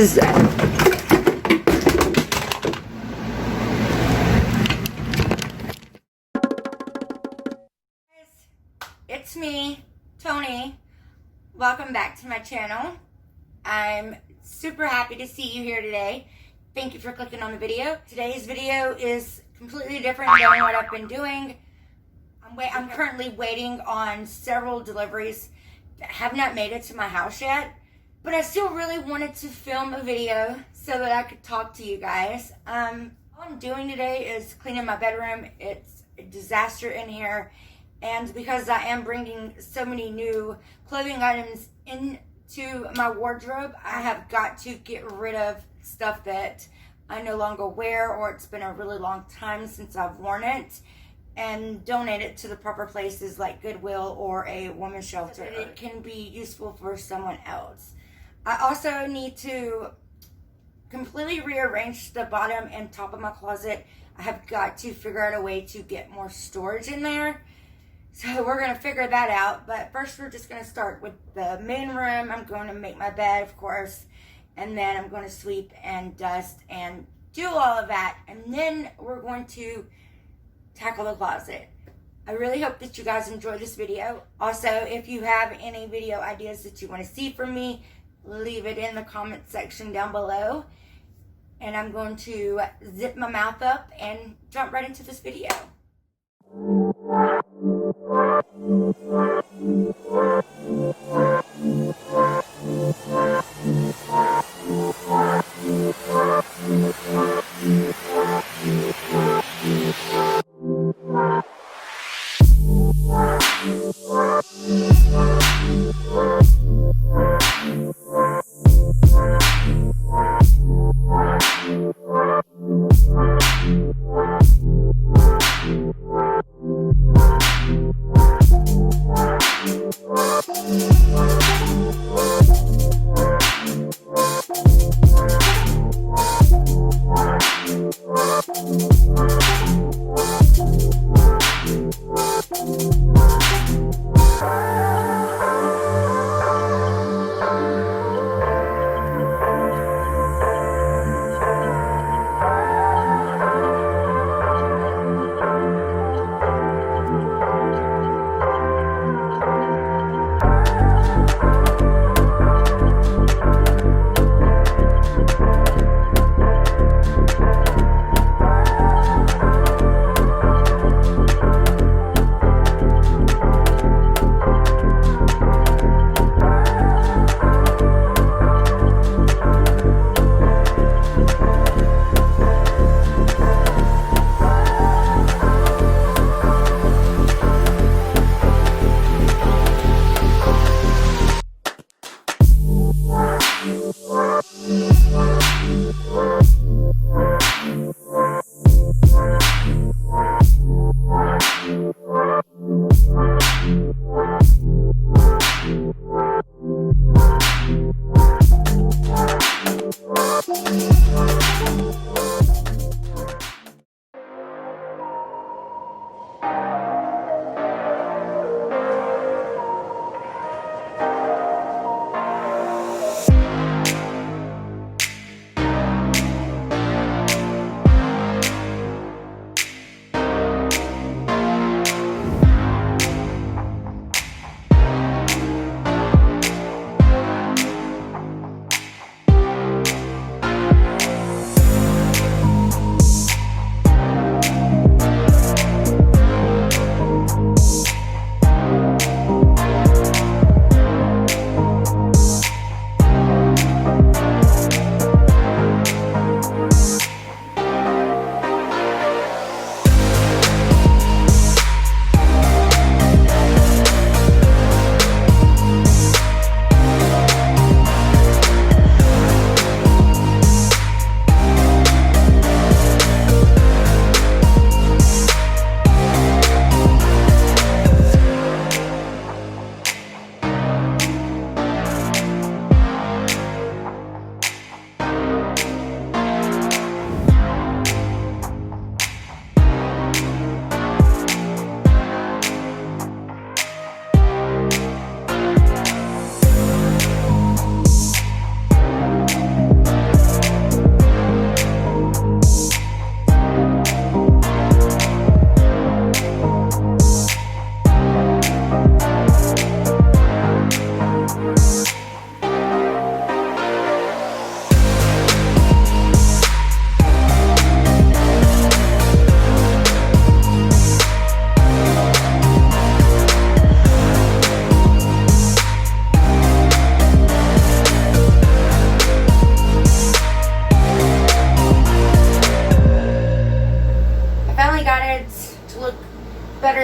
is it's me, Toni. Welcome back to my channel. I'm super happy to see you here today. Thank you for clicking on the video. Today's video is completely different than what I've been doing. I'm currently waiting on several deliveries that have not made it to my house yet, but I still really wanted to film a video so that I could talk to you guys. All I'm doing today is cleaning my bedroom. It's a disaster in here, and because I am bringing so many new clothing items into my wardrobe, I have got to get rid of stuff that I no longer wear, or it's been a really long time since I've worn it, and donate it to the proper places like Goodwill or a women's shelter so that it can be useful for someone else. I also need to completely rearrange the bottom and top of my closet. I have got to figure out a way to get more storage in there. So we're going to figure that out. But first we're just going to start with the main room. I'm going to make my bed, of course. And then I'm going to sweep and dust and do all of that. And then we're going to tackle the closet. I really hope that you guys enjoy this video. Also, if you have any video ideas that you want to see from me, leave it in the comment section down below. And I'm going to zip my mouth up and jump right into this video.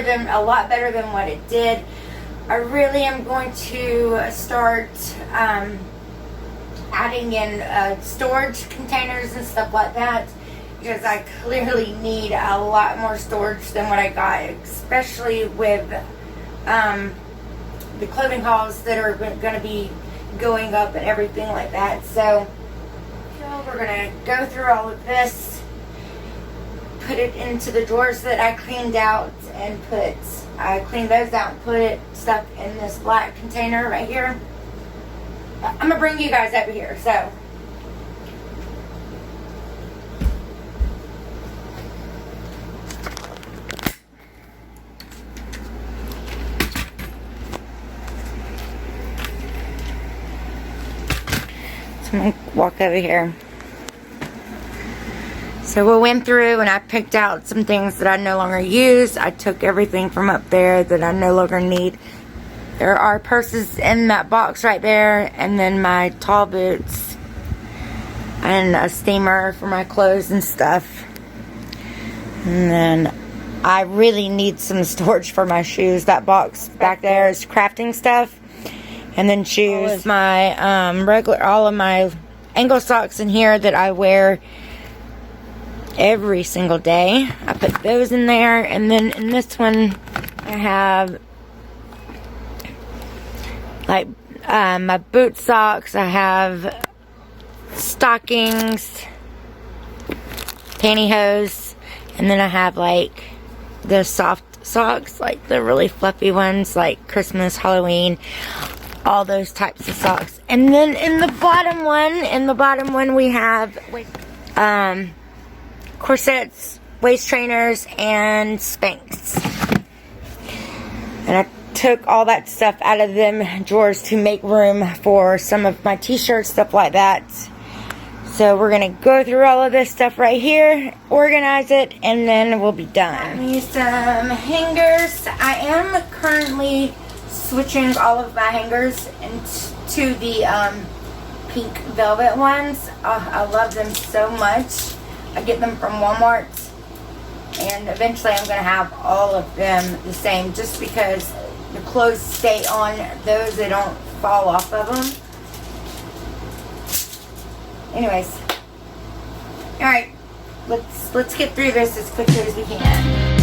a lot better than what it did. I really am going to start adding in storage containers and stuff like that, because I clearly need a lot more storage than what I got, especially with the clothing hauls that are going to be going up and everything like that. So we're going to go through all of this, put it into the drawers that I cleaned out, and I cleaned those out and put it stuff in this black container right here. I'm going to bring you guys over here. So I'm going to walk over here. So we went through and I picked out some things that I no longer use. I took everything from up there that I no longer need. There are purses in that box right there, and then my tall boots and a steamer for my clothes and stuff. And then I really need some storage for my shoes. That box back there is crafting stuff. And then shoes, my all of my ankle socks in here that I wear every single day. I put those in there. And then in this one, I have like my boot socks. I have stockings, pantyhose, and then I have like the soft socks, like the really fluffy ones, like Christmas, Halloween, all those types of socks. And then in the bottom one we have corsets, waist trainers, and Spanx. And I took all that stuff out of them drawers to make room for some of my t-shirts, stuff like that. So we're gonna go through all of this stuff right here, organize it, and then we'll be done. I need some hangers. I am currently switching all of my hangers into the pink velvet ones. I love them so much. I get them from Walmart, and eventually I'm going to have all of them the same, just because the clothes stay on those, they don't fall off of them. Anyways, alright, let's get through this as quickly as we can.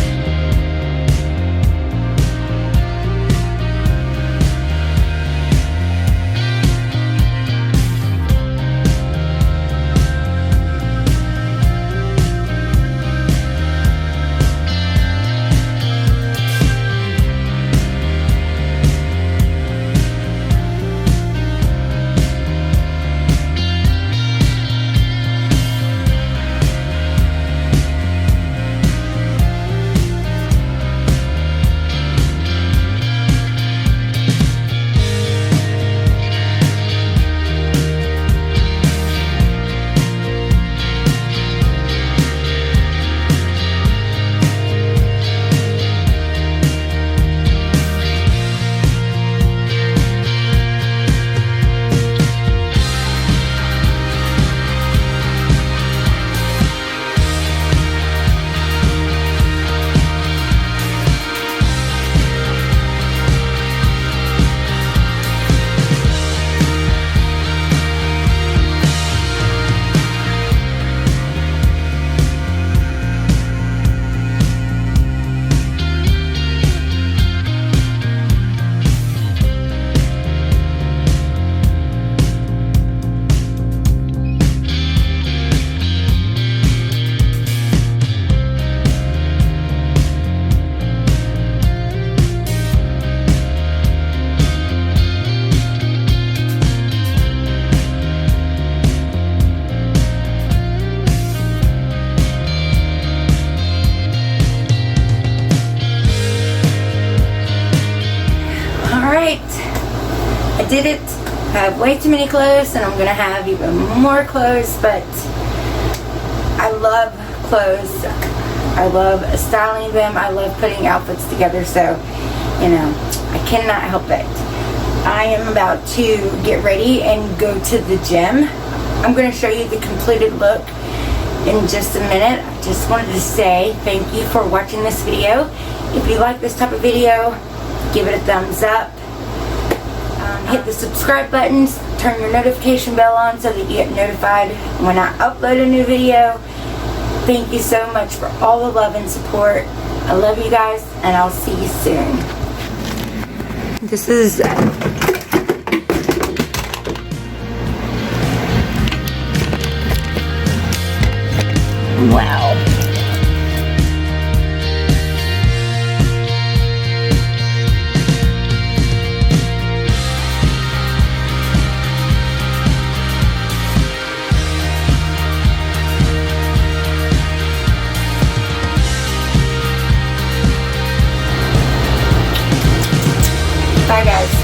I did it. I have way too many clothes, and I'm gonna have even more clothes, but I love clothes. I love styling them. I love putting outfits together, so you know, I cannot help it. I am about to get ready and go to the gym. I'm going to show you the completed look in just a minute. I just wanted to say thank you for watching this video. If you like this type of video, give it a thumbs up. Hit the subscribe buttons, turn your notification bell on so that you get notified when I upload a new video. Thank you so much for all the love and support. I love you guys, and I'll see you soon. This is wow. Bye guys.